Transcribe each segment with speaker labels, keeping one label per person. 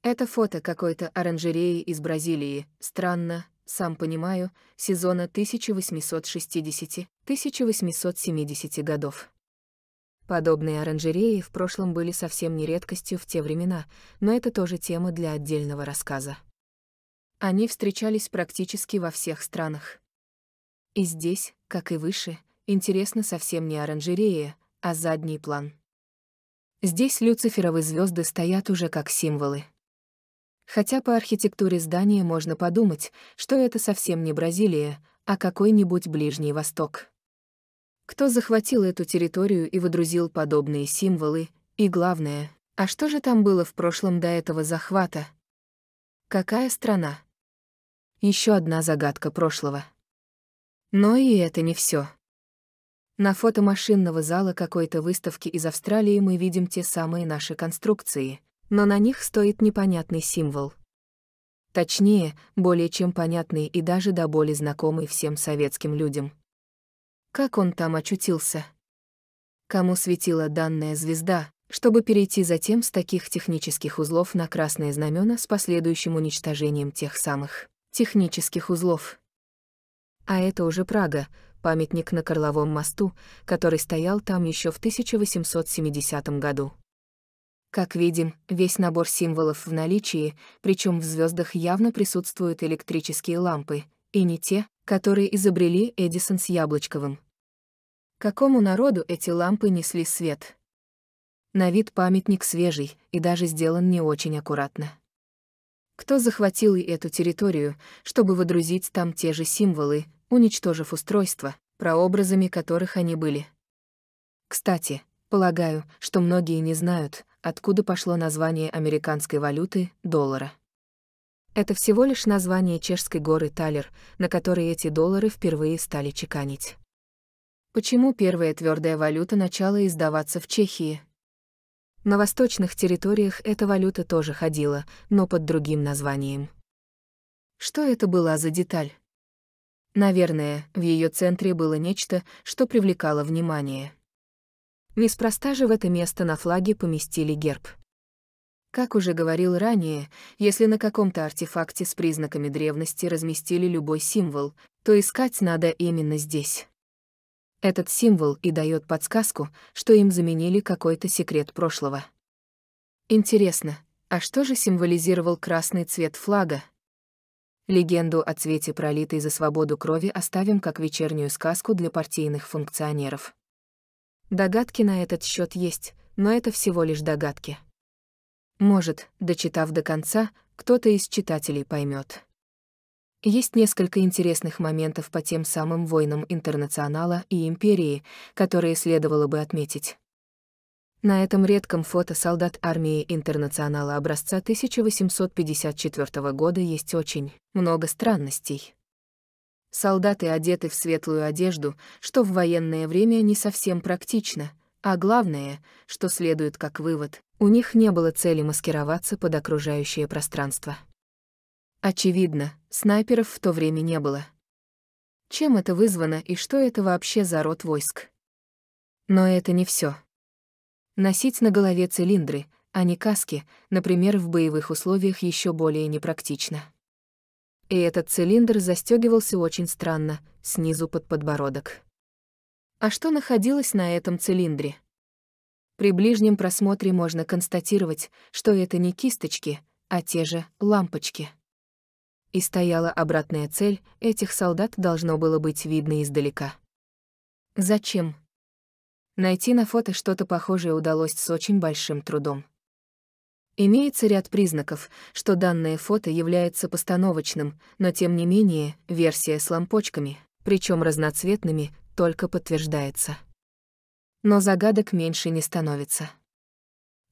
Speaker 1: Это фото какой-то оранжереи из Бразилии. Странно, сам понимаю, сезона 1860-1870 годов. Подобные оранжереи в прошлом были совсем не редкостью в те времена, но это тоже тема для отдельного рассказа. Они встречались практически во всех странах. И здесь, как и выше, интересно совсем не оранжерея, а задний план. Здесь люциферовы звезды стоят уже как символы. Хотя по архитектуре здания можно подумать, что это совсем не Бразилия, а какой-нибудь Ближний Восток. Кто захватил эту территорию и водрузил подобные символы, и главное, а что же там было в прошлом до этого захвата? Какая страна? Еще одна загадка прошлого. Но и это не все. На фото машинного зала какой-то выставки из Австралии мы видим те самые наши конструкции, но на них стоит непонятный символ. Точнее, более чем понятный и даже до боли знакомый всем советским людям. Как он там очутился? Кому светила данная звезда, чтобы перейти затем с таких технических узлов на красные знамена с последующим уничтожением тех самых технических узлов? А это уже Прага, памятник на Карловом мосту, который стоял там еще в 1870 году. Как видим, весь набор символов в наличии, причем в звездах явно присутствуют электрические лампы, и не те, которые изобрели Эдисон с Яблочковым. Какому народу эти лампы несли свет? На вид памятник свежий и даже сделан не очень аккуратно. Кто захватил и эту территорию, чтобы водрузить там те же символы, уничтожив устройства, прообразами которых они были? Кстати, полагаю, что многие не знают, откуда пошло название американской валюты — доллара. Это всего лишь название чешской горы Талер, на которой эти доллары впервые стали чеканить. Почему первая твердая валюта начала издаваться в Чехии? На восточных территориях эта валюта тоже ходила, но под другим названием. Что это была за деталь? Наверное, в ее центре было нечто, что привлекало внимание. Неспроста же в это место на флаге поместили герб. Как уже говорил ранее, если на каком-то артефакте с признаками древности разместили любой символ, то искать надо именно здесь. Этот символ и дает подсказку, что им заменили какой-то секрет прошлого. Интересно, а что же символизировал красный цвет флага? Легенду о цвете пролитой за свободу крови оставим как вечернюю сказку для партийных функционеров. Догадки на этот счет есть, но это всего лишь догадки. Может, дочитав до конца, кто-то из читателей поймет. Есть несколько интересных моментов по тем самым войнам Интернационала и Империи, которые следовало бы отметить. На этом редком фото солдат армии Интернационала образца 1854 года есть очень много странностей. Солдаты одеты в светлую одежду, что в военное время не совсем практично, а главное, что следует как вывод, у них не было цели маскироваться под окружающее пространство. Очевидно, снайперов в то время не было. Чем это вызвано и что это вообще за род войск? Но это не все. Носить на голове цилиндры, а не каски, например, в боевых условиях еще более непрактично. И этот цилиндр застегивался очень странно, снизу под подбородок. А что находилось на этом цилиндре? При ближнем просмотре можно констатировать, что это не кисточки, а те же лампочки. И стояла обратная цель, этих солдат должно было быть видно издалека. Зачем? Найти на фото что-то похожее удалось с очень большим трудом. Имеется ряд признаков, что данное фото является постановочным, но тем не менее версия с лампочками, причем разноцветными, только подтверждается. Но загадок меньше не становится.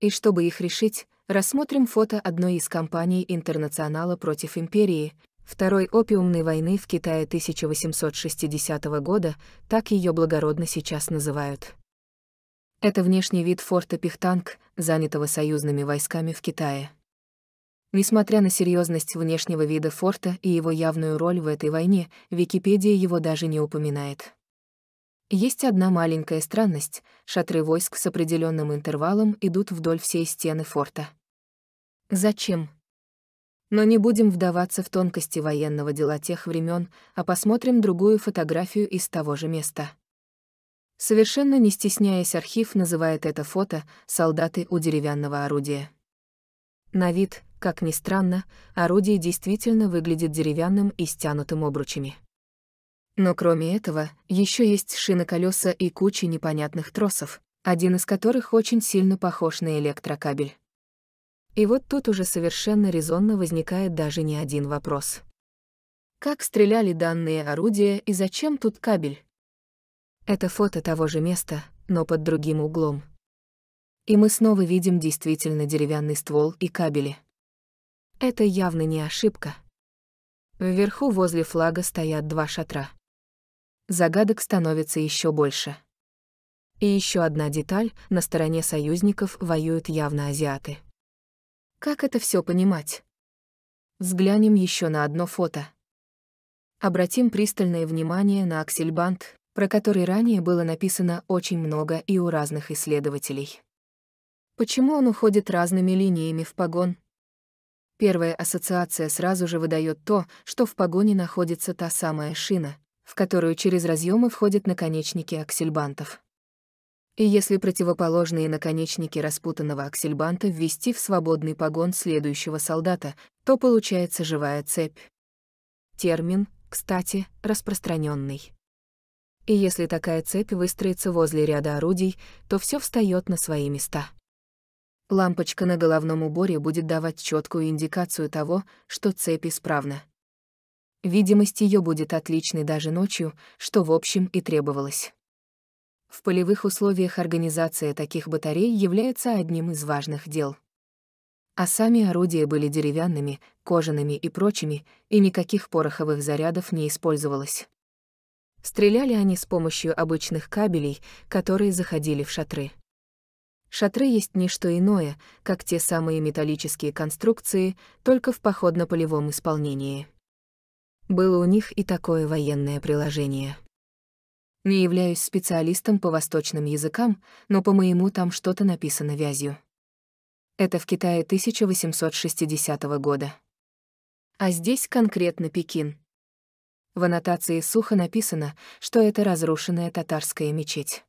Speaker 1: И чтобы их решить, рассмотрим фото одной из кампаний Интернационала против Империи, Второй опиумной войны в Китае 1860 года, так ее благородно сейчас называют. Это внешний вид форта Пихтанг, занятого союзными войсками в Китае. Несмотря на серьезность внешнего вида форта и его явную роль в этой войне, Википедия его даже не упоминает. Есть одна маленькая странность — шатры войск с определенным интервалом идут вдоль всей стены форта. Зачем? Но не будем вдаваться в тонкости военного дела тех времен, а посмотрим другую фотографию из того же места. Совершенно не стесняясь, архив называет это фото «Солдаты у деревянного орудия». На вид, как ни странно, орудие действительно выглядит деревянным и стянутым обручами. Но кроме этого, еще есть шины-колеса и куча непонятных тросов, один из которых очень сильно похож на электрокабель. И вот тут уже совершенно резонно возникает даже не один вопрос. Как стреляли данные орудия и зачем тут кабель? Это фото того же места, но под другим углом. И мы снова видим действительно деревянный ствол и кабели. Это явно не ошибка. Вверху возле флага стоят два шатра. Загадок становится еще больше. И еще одна деталь: на стороне союзников воюют явно азиаты. Как это все понимать? Взглянем еще на одно фото. Обратим пристальное внимание на аксельбант, про который ранее было написано очень много и у разных исследователей. Почему он уходит разными линиями в погон? Первая ассоциация сразу же выдает то, что в погоне находится та самая шина, в которую через разъемы входят наконечники аксельбантов. И если противоположные наконечники распутанного аксельбанта ввести в свободный погон следующего солдата, то получается живая цепь. Термин, кстати, распространенный. И если такая цепь выстроится возле ряда орудий, то все встает на свои места. Лампочка на головном уборе будет давать четкую индикацию того, что цепь исправна. Видимость ее будет отличной даже ночью, что в общем и требовалось. В полевых условиях организация таких батарей является одним из важных дел. А сами орудия были деревянными, кожаными и прочими, и никаких пороховых зарядов не использовалось. Стреляли они с помощью обычных кабелей, которые заходили в шатры. Шатры есть не что иное, как те самые металлические конструкции, только в походно-полевом исполнении. Было у них и такое военное приложение. Не являюсь специалистом по восточным языкам, но по-моему там что-то написано вязью. Это в Китае 1860 года. А здесь конкретно Пекин. В аннотации сухо написано, что это разрушенная татарская мечеть.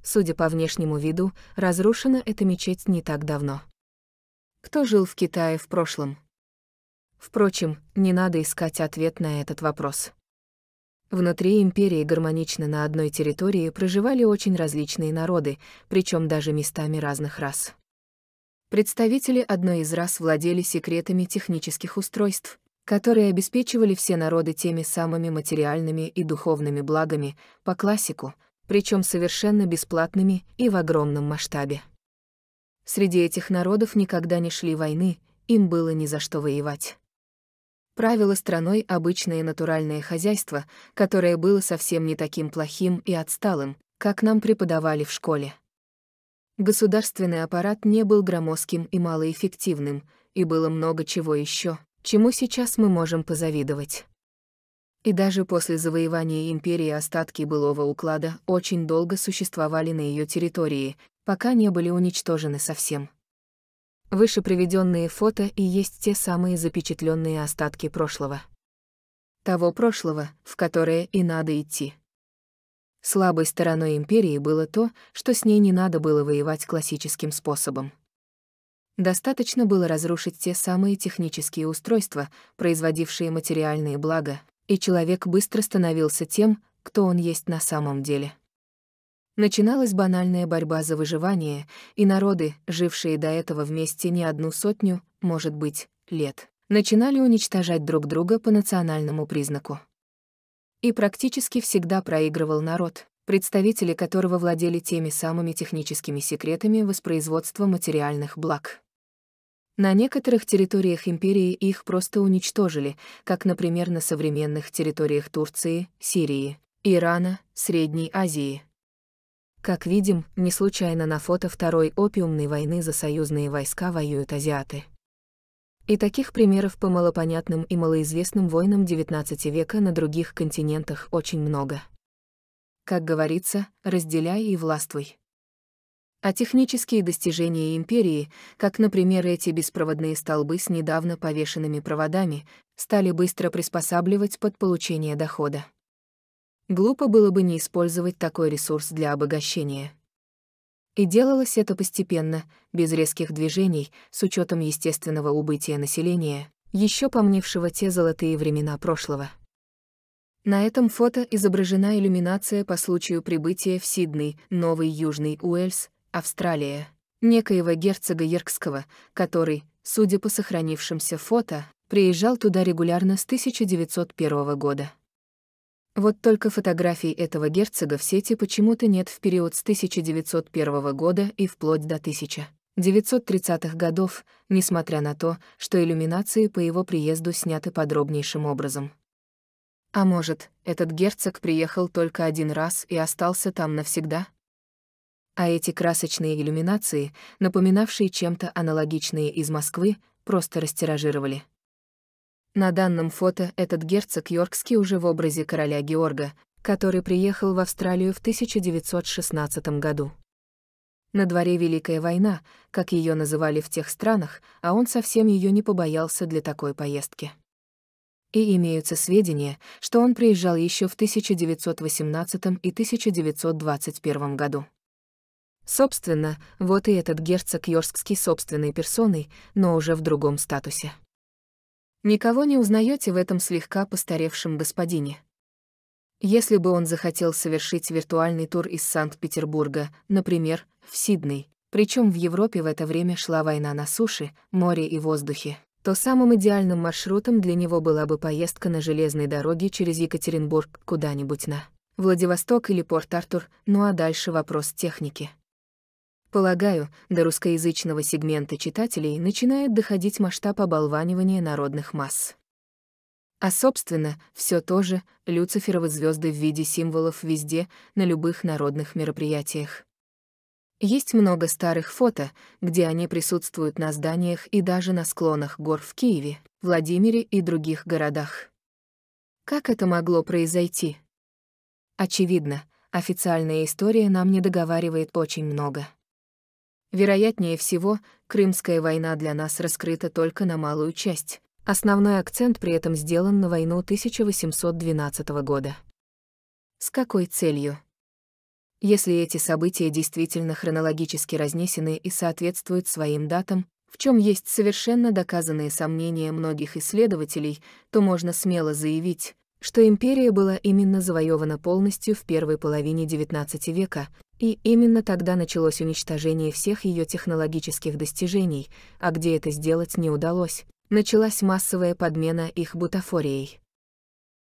Speaker 1: Судя по внешнему виду, разрушена эта мечеть не так давно. Кто жил в Китае в прошлом? Впрочем, не надо искать ответ на этот вопрос. Внутри империи гармонично на одной территории проживали очень различные народы, причем даже местами разных рас. Представители одной из рас владели секретами технических устройств, которые обеспечивали все народы теми самыми материальными и духовными благами, по классику, причем совершенно бесплатными и в огромном масштабе. Среди этих народов никогда не шли войны, им было ни за что воевать. Правило страной обычное натуральное хозяйство, которое было совсем не таким плохим и отсталым, как нам преподавали в школе. Государственный аппарат не был громоздким и малоэффективным, и было много чего еще, чему сейчас мы можем позавидовать. И даже после завоевания империи остатки былого уклада очень долго существовали на ее территории, пока не были уничтожены совсем. Выше приведенные фото и есть те самые запечатленные остатки прошлого. Того прошлого, в которое и надо идти. Слабой стороной империи было то, что с ней не надо было воевать классическим способом. Достаточно было разрушить те самые технические устройства, производившие материальные блага, и человек быстро становился тем, кто он есть на самом деле. Начиналась банальная борьба за выживание, и народы, жившие до этого вместе не одну сотню, может быть, лет, начинали уничтожать друг друга по национальному признаку. И практически всегда проигрывал народ, представители которого владели теми самыми техническими секретами воспроизводства материальных благ. На некоторых территориях империи их просто уничтожили, как, например, на современных территориях Турции, Сирии, Ирана, Средней Азии. Как видим, не случайно на фото Второй опиумной войны за союзные войска воюют азиаты. И таких примеров по малопонятным и малоизвестным войнам XIX века на других континентах очень много. Как говорится, разделяй и властвуй. А технические достижения империи, как, например, эти беспроводные столбы с недавно повешенными проводами, стали быстро приспосабливать под получение дохода. Глупо было бы не использовать такой ресурс для обогащения. И делалось это постепенно, без резких движений, с учетом естественного убытия населения, еще помнившего те золотые времена прошлого. На этом фото изображена иллюминация по случаю прибытия в Сидней, Новый Южный Уэльс, Австралия, некоего герцога Йоркского, который, судя по сохранившимся фото, приезжал туда регулярно с 1901 года. Вот только фотографий этого герцога в сети почему-то нет в период с 1901 года и вплоть до 1930-х годов, несмотря на то, что иллюминации по его приезду сняты подробнейшим образом. А может, этот герцог приехал только один раз и остался там навсегда? А эти красочные иллюминации, напоминавшие чем-то аналогичные из Москвы, просто растиражировали. На данном фото этот герцог Йоркский уже в образе короля Георга, который приехал в Австралию в 1916 году. На дворе Великая война, как ее называли в тех странах, а он совсем ее не побоялся для такой поездки. И имеются сведения, что он приезжал еще в 1918 и 1921 году. Собственно, вот и этот герцог Йоркский собственной персоной, но уже в другом статусе. Никого не узнаете в этом слегка постаревшем господине. Если бы он захотел совершить виртуальный тур из Санкт-Петербурга, например, в Сидней, причем в Европе в это время шла война на суше, море и воздухе, то самым идеальным маршрутом для него была бы поездка на железной дороге через Екатеринбург куда-нибудь на Владивосток или Порт-Артур, ну а дальше вопрос техники. Полагаю, до русскоязычного сегмента читателей начинает доходить масштаб оболванивания народных масс. А собственно, все то же, люциферовы звезды в виде символов везде, на любых народных мероприятиях. Есть много старых фото, где они присутствуют на зданиях и даже на склонах гор в Киеве, Владимире и других городах. Как это могло произойти? Очевидно, официальная история нам не договаривает очень много. Вероятнее всего, Крымская война для нас раскрыта только на малую часть. Основной акцент при этом сделан на войну 1812 года. С какой целью? Если эти события действительно хронологически разнесены и соответствуют своим датам, в чем есть совершенно доказанные сомнения многих исследователей, то можно смело заявить, что империя была именно завоевана полностью в первой половине XIX века, и именно тогда началось уничтожение всех ее технологических достижений, а где это сделать не удалось, началась массовая подмена их бутафорией.